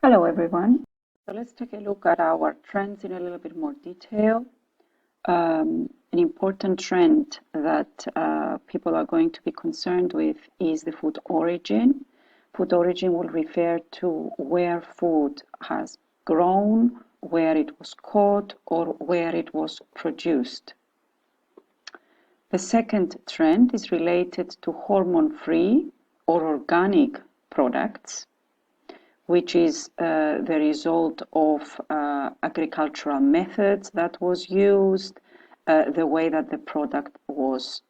Hello everyone. So let's take a look at our trends in a little bit more detail. An important trend that people are going to be concerned with is the food origin. Food origin will refer to where food has grown, where it was caught, or where it was produced. The second trend is related to hormone-free or organic products, which is the result of agricultural methods that was used, the way that the product was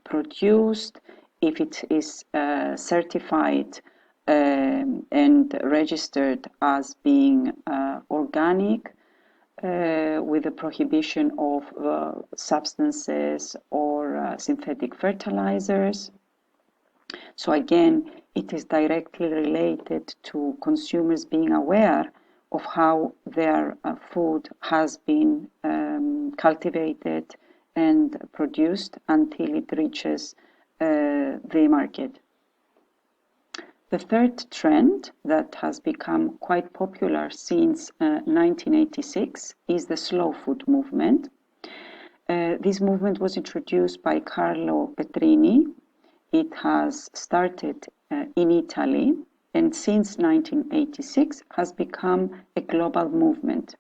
produced, if it is certified and registered as being organic, with the prohibition of substances or synthetic fertilizers. So again, it is directly related to consumers being aware of how their food has been cultivated and produced until it reaches the market. The third trend that has become quite popular since 1986 is the slow food movement. This movement was introduced by Carlo Petrini. It has started in Italy and since 1986 has become a global movement.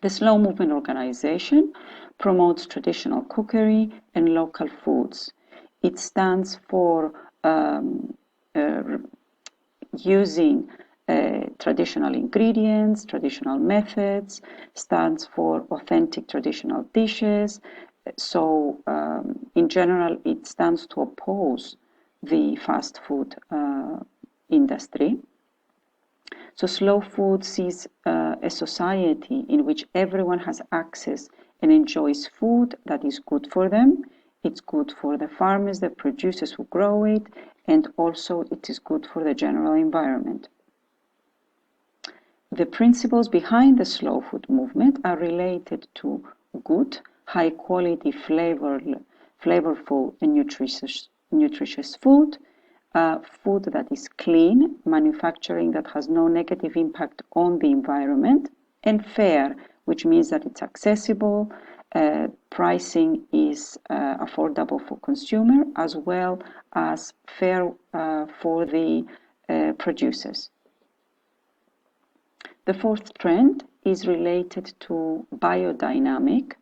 The Slow Movement Organization promotes traditional cookery and local foods. It stands for using traditional ingredients, traditional methods, stands for authentic traditional dishes. So in general, it stands to oppose the fast food industry. So slow food sees a society in which everyone has access and enjoys food that is good for them. It's good for the farmers, the producers who grow it, and also it is good for the general environment. The principles behind the slow food movement are related to good, high-quality, flavorful and nutritious food, food that is clean, manufacturing that has no negative impact on the environment, and fair, which means that it's accessible, pricing is affordable for consumer, as well as fair for the producers. The fourth trend is related to biodynamic.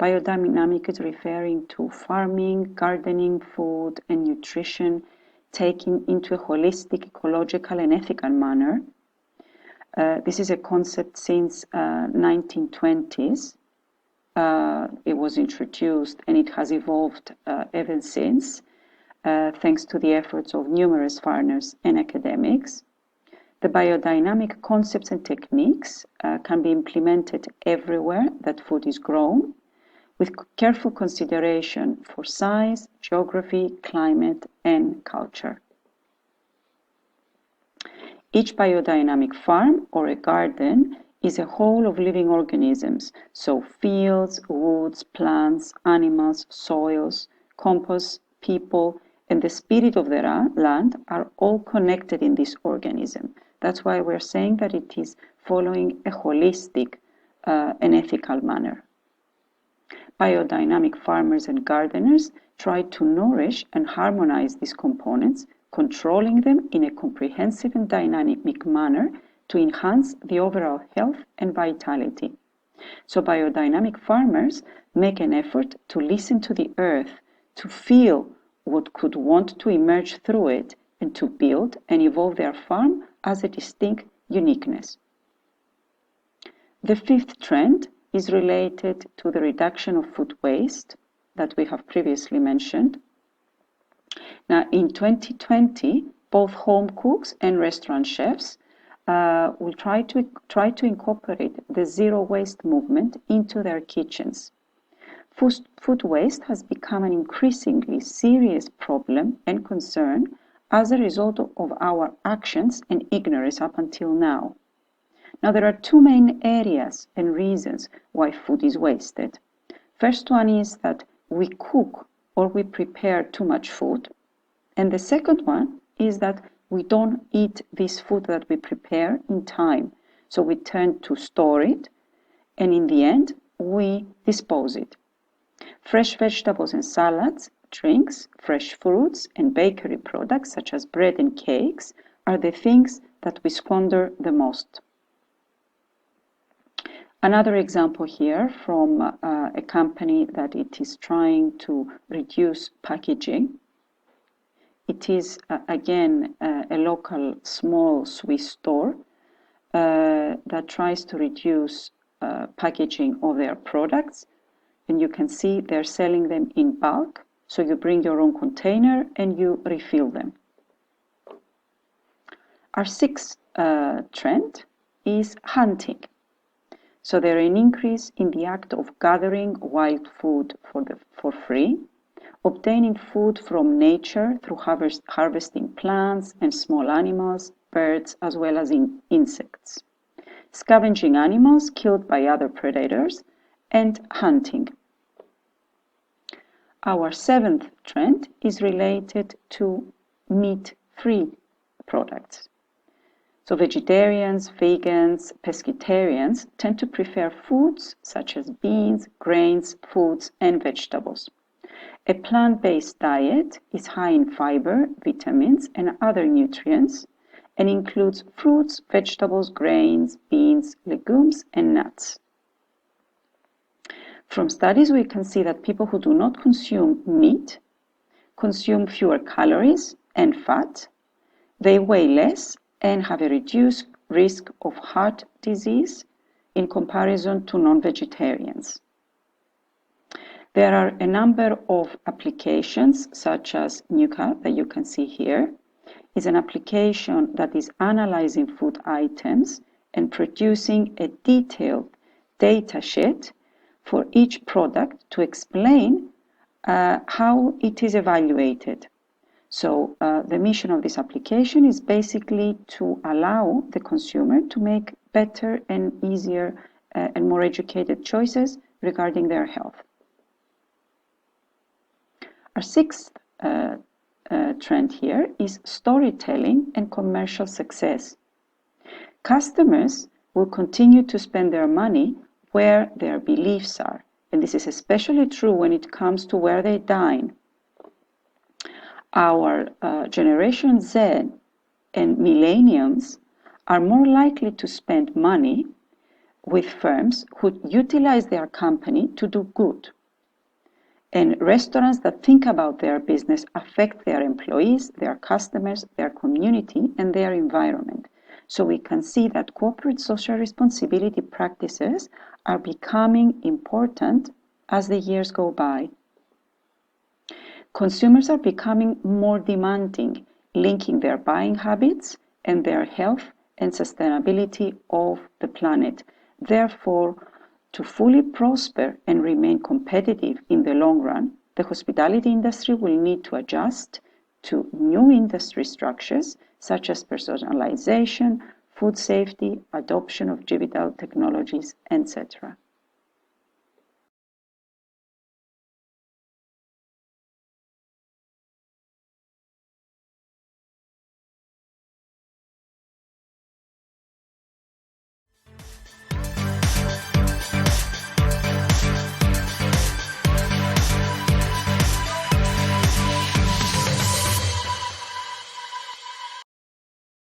Biodynamic is referring to farming, gardening, food, and nutrition taken into a holistic, ecological, and ethical manner. This is a concept since 1920s. It was introduced and it has evolved ever since, thanks to the efforts of numerous farmers and academics. The biodynamic concepts and techniques can be implemented everywhere that food is grown, with careful consideration for size, geography, climate, and culture. Each biodynamic farm or a garden is a whole of living organisms, so fields, woods, plants, animals, soils, compost, people, and the spirit of the land are all connected in this organism. That's why we're saying that it is following a holistic and ethical manner. Biodynamic farmers and gardeners try to nourish and harmonize these components, controlling them in a comprehensive and dynamic manner to enhance the overall health and vitality. So biodynamic farmers make an effort to listen to the earth, to feel what could want to emerge through it, and to build and evolve their farm as a distinct uniqueness. The fifth trend is related to the reduction of food waste that we have previously mentioned. Now, in 2020, both home cooks and restaurant chefs will try to incorporate the zero waste movement into their kitchens. Food waste has become an increasingly serious problem and concern as a result of our actions and ignorance up until now. Now, there are two main areas and reasons why food is wasted. First one is that we cook or we prepare too much food. And the second one is that we don't eat this food that we prepare in time. So we tend to store it, and in the end, we dispose it. Fresh vegetables and salads, drinks, fresh fruits, and bakery products such as bread and cakes are the things that we squander the most. Another example here from a company that it is trying to reduce packaging. It is, again, a local small Swiss store that tries to reduce packaging of their products. And you can see they're selling them in bulk. So you bring your own container and you refill them. Our sixth trend is hunting. So there is an increase in the act of gathering wild food for free, obtaining food from nature through harvesting plants and small animals, birds, as well as insects, scavenging animals killed by other predators, and hunting. Our seventh trend is related to meat-free products. So vegetarians, vegans, pescatarians tend to prefer foods such as beans, grains, fruits, and vegetables. A plant-based diet is high in fiber, vitamins, and other nutrients, and includes fruits, vegetables, grains, beans, legumes, and nuts. From studies, we can see that people who do not consume meat consume fewer calories and fat, they weigh less, and have a reduced risk of heart disease in comparison to non-vegetarians. There are a number of applications, such as Nuka, that you can see here, is an application that is analyzing food items and producing a detailed data sheet for each product to explain how it is evaluated. So the mission of this application is basically to allow the consumer to make better and easier and more educated choices regarding their health. Our sixth trend here is storytelling and commercial success. Customers will continue to spend their money where their beliefs are, and this is especially true when it comes to where they dine. Our Generation Z and millennials are more likely to spend money with firms who utilize their company to do good. And restaurants that think about their business affect their employees, their customers, their community, and their environment. So we can see that corporate social responsibility practices are becoming important as the years go by. Consumers are becoming more demanding, linking their buying habits and their health and sustainability of the planet. Therefore, to fully prosper and remain competitive in the long run, the hospitality industry will need to adjust to new industry structures such as personalization, food safety, adoption of digital technologies, etc.